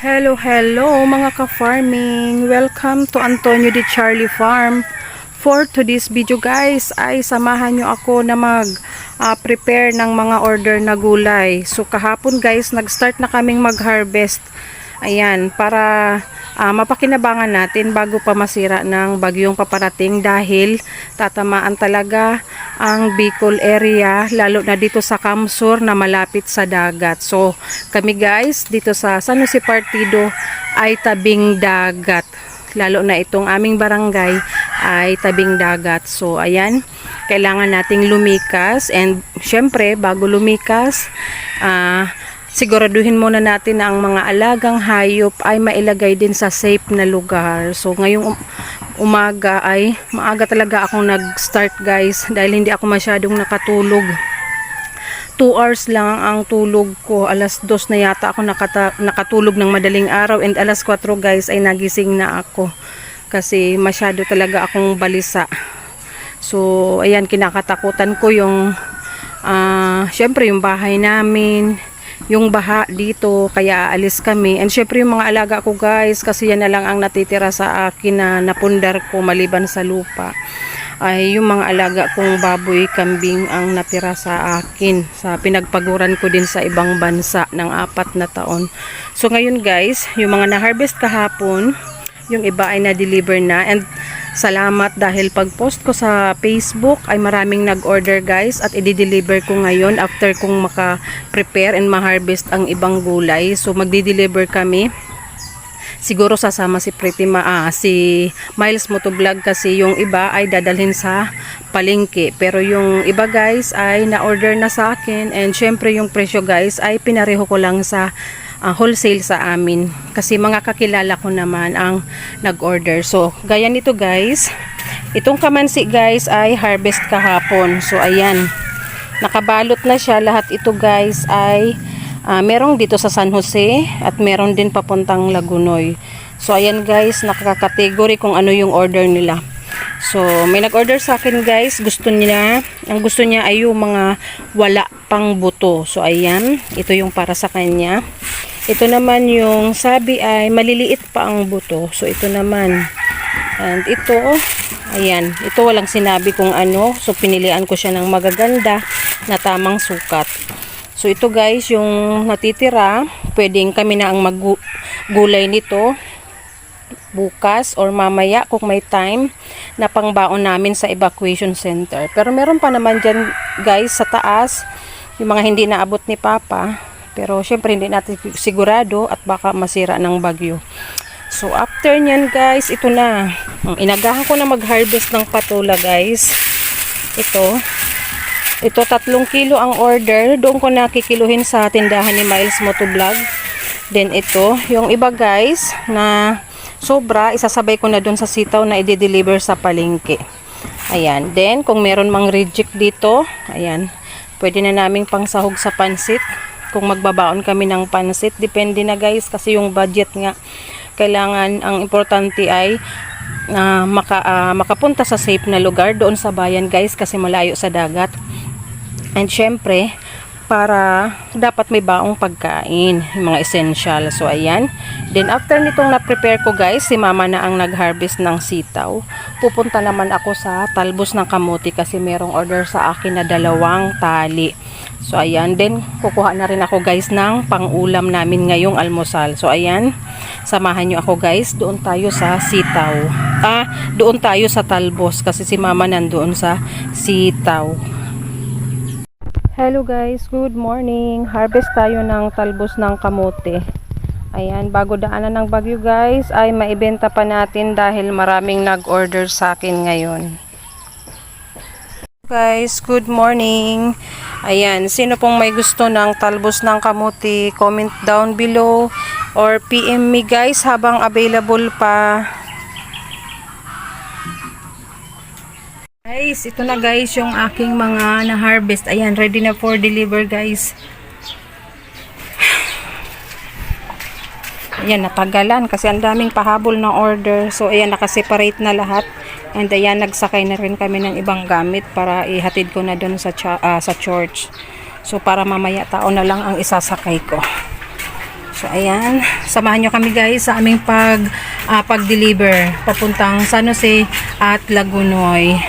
Hello mga ka-farming! Welcome to Antonio de Charlie Farm. For today's video guys ay samahan nyo ako na prepare ng mga order na gulay. So kahapon guys nag-start na kaming mag-harvest. Ayan, para mapakinabangan natin bago pa masira ng bagyong paparating dahil tatamaan talaga ang Bicol area, lalo na dito sa Kamsur na malapit sa dagat. So kami guys dito sa San Jose Partido ay tabing dagat, lalo na itong aming barangay ay tabing dagat. So ayan, kailangan nating lumikas, and syempre bago lumikas siguraduhin muna natin na ang mga alagang hayop ay mailagay din sa safe na lugar. So ngayong umaga ay maaga talaga akong nag-start guys dahil hindi ako masyadong nakatulog. 2 hours lang ang tulog ko. Alas 2 na yata ako nakatulog ng madaling araw, and alas 4 guys ay nagising na ako kasi masyado talaga akong balisa. So ayan, kinakatakutan ko yung syempre yung bahay namin, yung baha dito, kaya aalis kami. And syempre yung mga alaga ko guys, kasi yan na lang ang natitira sa akin na napundar ko maliban sa lupa, ay yung mga alaga kong baboy, kambing ang natira sa akin sa pinagpaguran ko din sa ibang bansa ng 4 na taon. So ngayon guys, yung mga na-harvest kahapon, yung iba ay na-deliver na, and salamat dahil pag-post ko sa Facebook ay maraming nag-order guys, at i-deliver ko ngayon after kong maka-prepare and ma-harvest ang ibang gulay. So magdi-deliver kami. Siguro sasama si si Miles Motovlog, kasi yung iba ay dadalhin sa palengke. Pero yung iba guys ay na-order na sa akin, and syempre yung presyo guys ay pinareho ko lang sa wholesale sa amin, kasi mga kakilala ko naman ang nag-order. So gaya nito guys, itong kamansi guys ay harvest kahapon. So ayan, nakabalot na siya lahat. Ito guys ay merong dito sa San Jose at meron din papuntang Lagunoy. So ayan guys, nakaka-category kung ano yung order nila. So may nag-order sa akin guys, ang gusto niya ay yung mga wala pang buto. So ayan, ito yung para sa kanya. Ito naman yung sabi ay maliliit pa ang buto. So ito naman. And ito, ayan, ito walang sinabi kung ano. So pinilian ko siya ng magaganda na tamang sukat. So ito guys, yung natitira, pwedeng kami na ang maggulay nito bukas or mamaya kung may time na pangbaon namin sa evacuation center. Pero meron pa naman dyan guys sa taas, yung mga hindi naabot ni Papa. Pero syempre hindi natin sigurado at baka masira ng bagyo. So after nyan guys, ito na. Inagahan ko na mag-harvest ng patula guys. Ito 3 kilo ang order. Doon ko nakikiluhin sa tindahan ni Miles Motovlog. Then ito, yung iba guys na sobra, isasabay ko na doon sa sitaw na i-deliver sa palengke. Ayan. Then kung meron mang reject dito, ayan, pwede na naming pangsahog sa pansit. Kung magbabaon kami ng pansit, depende na guys, kasi yung budget nga, kailangan, ang importante ay makapunta sa safe na lugar doon sa bayan guys, kasi malayo sa dagat. And syempre, para dapat may baong pagkain, yung mga essential. So ayan, then after nitong na-prepare ko guys, si mama na ang nag-harvest ng sitaw. Pupunta naman ako sa talbos ng kamuti kasi merong order sa akin na 2 tali. So ayan, then kukuha na rin ako guys ng pang-ulam namin ngayong almusal. So ayan, samahan nyo ako guys, doon tayo sa sitaw. Doon tayo sa talbos kasi si mama nandoon sa sitaw. Hello guys, good morning. Harvest tayo ng talbos ng kamote. Ayan, bago daanan ng bagyo guys, ay maibenta pa natin dahil maraming nag-order sa akin ngayon. Guys, good morning. Ayan, sino pong may gusto ng talbos ng kamote, comment down below or PM me guys habang available pa. Guys, ito na guys yung aking mga na-harvest. Ayan, ready na for deliver guys. Ayan, natagalan kasi ang daming pahabol na order. So ayan, nakaseparate na lahat. And ayan, nagsakay na rin kami ng ibang gamit para ihatid ko na doon sa church. So para mamaya tao na lang ang isasakay ko. So ayan, samahan nyo kami guys sa aming pag-deliver papuntang San Jose at Lagunoy.